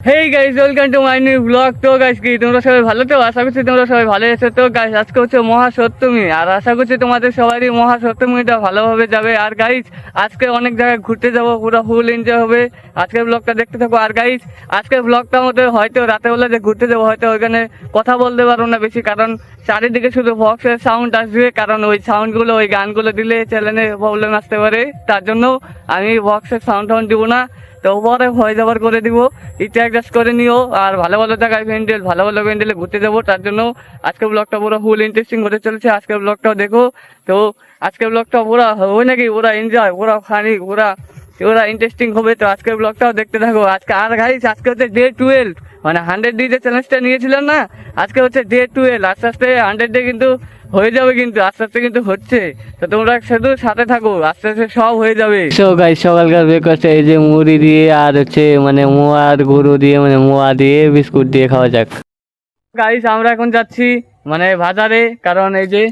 Hey guys, welcome to my new blog. তো guys, কি তোমরা সবাই ভালো? তো আশা করছি তোমরা সবাই ভালো আছো। তো গাইস, আজকে হচ্ছে মহাসপ্তমী, আর আশা করছি তোমাদের সবারই মহাসপ্তমীটা ভালোভাবে যাবে। আর গাইস, আজকে অনেক জায়গায় ঘুরতে যাবো, পুরো ফুল এনজয় হবে। আজকের ব্লগটা দেখতে থাকো। আর গাইস, আজকের ব্লগটার মধ্যে হয়তো রাতেবেলা যে ঘুরতে যাবো, হয়তো ওইখানে কথা বলতে পারবো না বেশি, কারণ চারিদিকে শুধু বক্সের সাউন্ড আসবে। কারণ ওই সাউন্ডগুলো, ওই গানগুলো দিলে চ্যানেলে প্রবলেম আসতে পারে, তার জন্য আমি বক্সের সাউন্ড দিব না। তো পরে ভয়েস ওভার করে দিব, একটু অ্যাডজাস্ট করে নিও। আর ভালো ভালো জায়গায় ভালো ভালো প্যান্ডেলে ঘুরতে যাবো, তার জন্য আজকের ব্লগটা পুরো ফুল ইন্টারেস্টিং হতে চলেছে। আজকের ব্লগটাও দেখো। তো আজকের ব্লগটা পুরো ওই নাকি পুরো এনজয়, পুরো ফানি, পুরা ইন্টারেস্টিং হবে। তো আজকের ব্লগটাও দেখতে থাকো। আজকে আর গাইস, আজকে হচ্ছে ডে 12, মানে 100 ডে যে চ্যালেঞ্জটা নিয়েছিলাম না, আজকে হচ্ছে ডে 12। আস্তে আস্তে 100 ডে কিন্তু হয়ে যাবে, কিন্তু আস্তে আস্তে কিন্তু হচ্ছে। তো তোমরা শুধু সাথে থাকো, আস্তে আস্তে সব হয়ে যাবে। সো গাইস, সকালকার ব্রেকফাস্ট এই যে মুড়ি দিয়ে আর হচ্ছে মানে মোয়ার গুঁড়ো দিয়ে, মানে মোয়া দিয়ে বিস্কুট দিয়ে খাওয়া যাক। গাইস, আমরা এখন যাচ্ছি মানে বাজারে, কারণ এই যে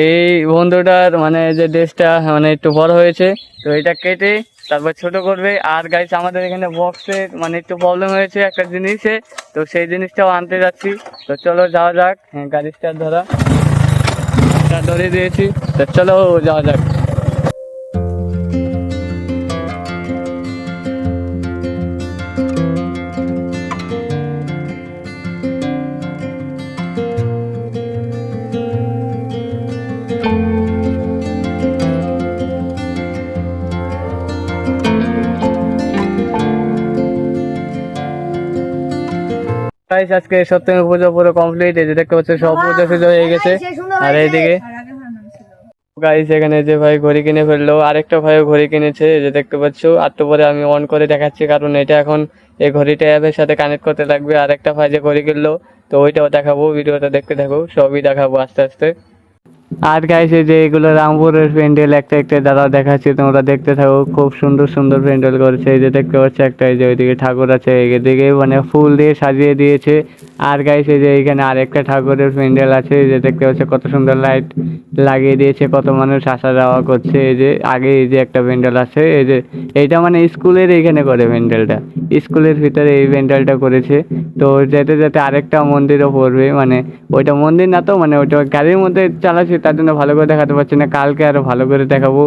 এই বন্ধুটার মানে যে ড্রেসটা মানে একটু বড় হয়েছে, তো এটা কেটে তারপর ছোট করবে। আর গাইস, আমাদের এখানে বক্সের মানে একটু প্রবলেম হয়েছে একটা জিনিসে, তো সেই জিনিসটাও আনতে যাচ্ছি। তো চলো যাওয়া যাক। হ্যাঁ, গাড়ি স্টার্ট ধরে দিয়েছি, তো চলো যাওয়া যাক। গাইস, আজকে সপ্তমী পুজো পুরো কমপ্লিট। এই যে দেখতে পাচ্ছ সব পুজো সুজো হয়ে গেছে। আর এইদিকে গাইস, এখানে যে ভাই ঘড়ি কিনে ফেললো, আরেকটা ভাইও ঘড়ি কিনেছে, এই যে দেখতে পাচ্ছ। আর তো পরে আমি অন করে দেখাচ্ছি, কারণ এটা এখন এই ঘড়িটা অ্যাপের সাথে কানেক্ট করতে লাগবে। আর একটা ভাই যে ঘড়ি কিনলো, তো ওইটাও দেখাবো, ভিডিওটা দেখতে থাকো, সবই দেখাবো আস্তে আস্তে। আর গাইস, এই যে এগুলো রামপুরের প্যান্ডেল, একটা একটা দাদা দেখাচ্ছি, তোমরা দেখতে থাকো। খুব সুন্দর সুন্দর প্যান্ডেল করেছে, এই যে দেখতে পাচ্ছ একটা, এই যে ওইদিকে ঠাকুর আছে, এদিকে মানে ফুল দিয়ে সাজিয়ে দিয়েছে। আর গাইস, এই যে এখানে আরেকটা ঠাকুরের প্যান্ডেল আছে, এই যে দেখতে পাচ্ছ কত সুন্দর লাইট লাগিয়ে দিয়েছে, কত মানুষ আসা যাওয়া করছে। এই যে আগে এই যে একটা প্যান্ডেল আছে, এই যে এইটা মানে স্কুলের এখানে করে প্যান্ডেলটা, স্কুলের ভিতরে এই প্যান্ডেলটা করেছে। তো যেতে যেতে আরেকটা মন্দিরও পড়বে, মানে ওইটা মন্দির না, তো মানে ওইটা গাড়ির মধ্যে চালাচ্ছি, তার জন্য ভালো করে দেখাতে পারছি না। কালকে আরো ভালো করে দেখাবো,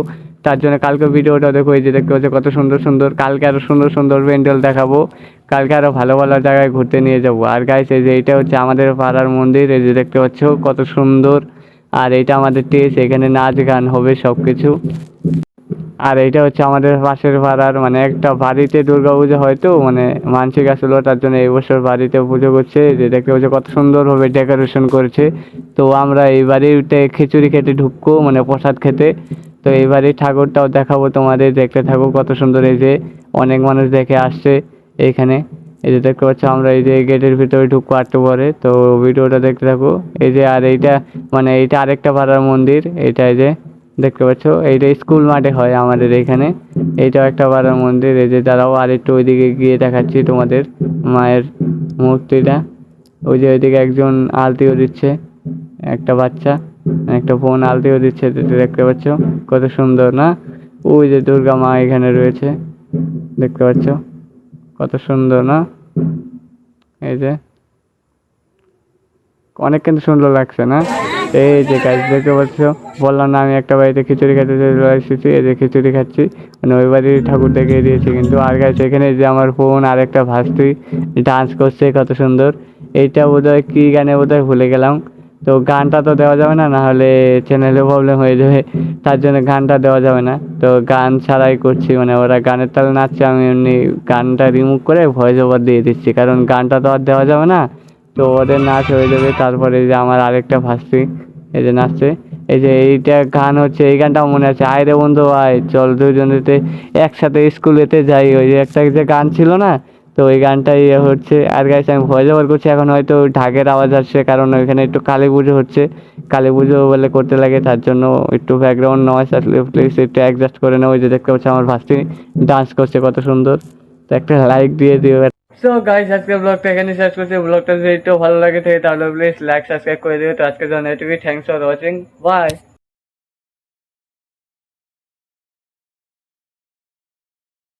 তার জন্য কালকে ভিডিওটা দেখো। এই যে দেখতে পাচ্ছ কত সুন্দর সুন্দর, কালকে আরো সুন্দর সুন্দর প্যান্ডেল দেখাবো, কালকে আরো ভালো ভালো জায়গায় ঘুরতে নিয়ে যাবো। আর গাইস, এই যে এইটা হচ্ছে আমাদের পাড়ার মন্দির, এই যে দেখতে পাচ্ছ কত সুন্দর। আর এইটা আমাদের টেস, এখানে নাচ গান হবে সব কিছু। আর এইটা হচ্ছে আমাদের পাশের পাড়ার মানে একটা বাড়িতে দুর্গা পুজো হয়তো মানে মানসিক আসলো, তার জন্য এই বছর বাড়িতে পুজো করছে। যে দেখতে পাচ্ছি কত সুন্দরভাবে ডেকোরেশন করেছে। তো আমরা এই বাড়িতে খিচুড়ি খেতে ঢুকবো, মানে প্রসাদ খেতে। তো এই বাড়ির ঠাকুরটাও দেখাবো তোমাদের, দেখতে থাকো কত সুন্দর। এই যে অনেক মানুষ দেখে আসছে এইখানে, এই যে দেখতে পাচ্ছ। আমরা এই যে গেটের ভিতরে ঢুকবো একটু পরে, তো ভিডিওটা দেখতে থাকো। এই যে আর এইটা মানে এইটা আরেকটা পাড়ার মন্দির, এইটা এই যে দেখতে পাচ্ছ, এইটা স্কুল মাঠে হয় আমাদের এখানে। এইটাও একটা পাড়ার মন্দির। এই যে দাঁড়াও, আর একটু ওইদিকে গিয়ে দেখাচ্ছি তোমাদের মায়ের মূর্তিটা। ওই যে ওইদিকে একজন আলতিও দিচ্ছে, একটা বাচ্চা, একটা বোন আলতিও দিচ্ছে, দেখতে পাচ্ছ কত সুন্দর না? ওই যে দুর্গা মা এখানে রয়েছে, দেখতে পাচ্ছ কত সুন্দর না? এই যে অনেক কিন্তু সুন্দর লাগছে না? এই যে গাছ দেখতে পাচ্ছ, বললাম না আমি একটা বাড়িতে খিচুড়ি খেতে চলে এসেছি। এই যে খিচুড়ি খাচ্ছি, মানে ওই বাড়ির ঠাকুর দেখিয়ে দিয়েছি কিন্তু। আর গাছ এখানে যে আমার বোন আর একটা ভাস্তি ডান্স করছে কত সুন্দর। এইটা বোধহয় কি গানে বোধহয় ভুলে গেলাম। তো গানটা তো দেওয়া যাবে না, না হলে চ্যানেলে প্রবলেম হয়ে যাবে, তার জন্য গানটা দেওয়া যাবে না। তো গান ছাড়াই করছি, মানে ওরা গানের তালে নাচছে, আমি এমনি গানটা রিমুভ করে ভয়েস ওভার দিয়ে দিচ্ছি, কারণ গানটা তো আর দেওয়া যাবে না। তো ওদের নাচ হয়ে যাবে, তারপরে যে আমার আরেকটা ভাস্তি এই যে নাচছে। এই যে এইটা গান হচ্ছে, এই গানটাও মনে আছে, আয় রে বন্ধু আয় চল দুজনেতে একসাথে স্কুলেতে যাই, ওই যে একটা যে গান ছিল না, তো ওই গানটাই হচ্ছে। আর গাইছে আমি ভয়েস ওভার করছি, এখন হয়তো ঢাকের আওয়াজ আসছে, কারণ ওইখানে একটু কালী পুজো হচ্ছে, কালী পুজো বলে করতে লাগে, তার জন্য একটু ব্যাকগ্রাউন্ড নয়েজ আসলে প্লিজ একটু অ্যাডজাস্ট করে নেবো। ওই যে দেখতে পাচ্ছি আমার ভাস্তি ডান্স করছে কত সুন্দর, তো একটা লাইক দিয়ে দিও। সো গাইস, আজকের ব্লগটা এখানে শেষ করছি। ব্লগটা যদি একটু ভালো লাগে থাকে তাহলে প্লিজ লাইক সাবস্ক্রাইব করে দিও। তো আজকের জন্য এটুকুই, থ্যাংকস ফর ওয়াচিং, বাই।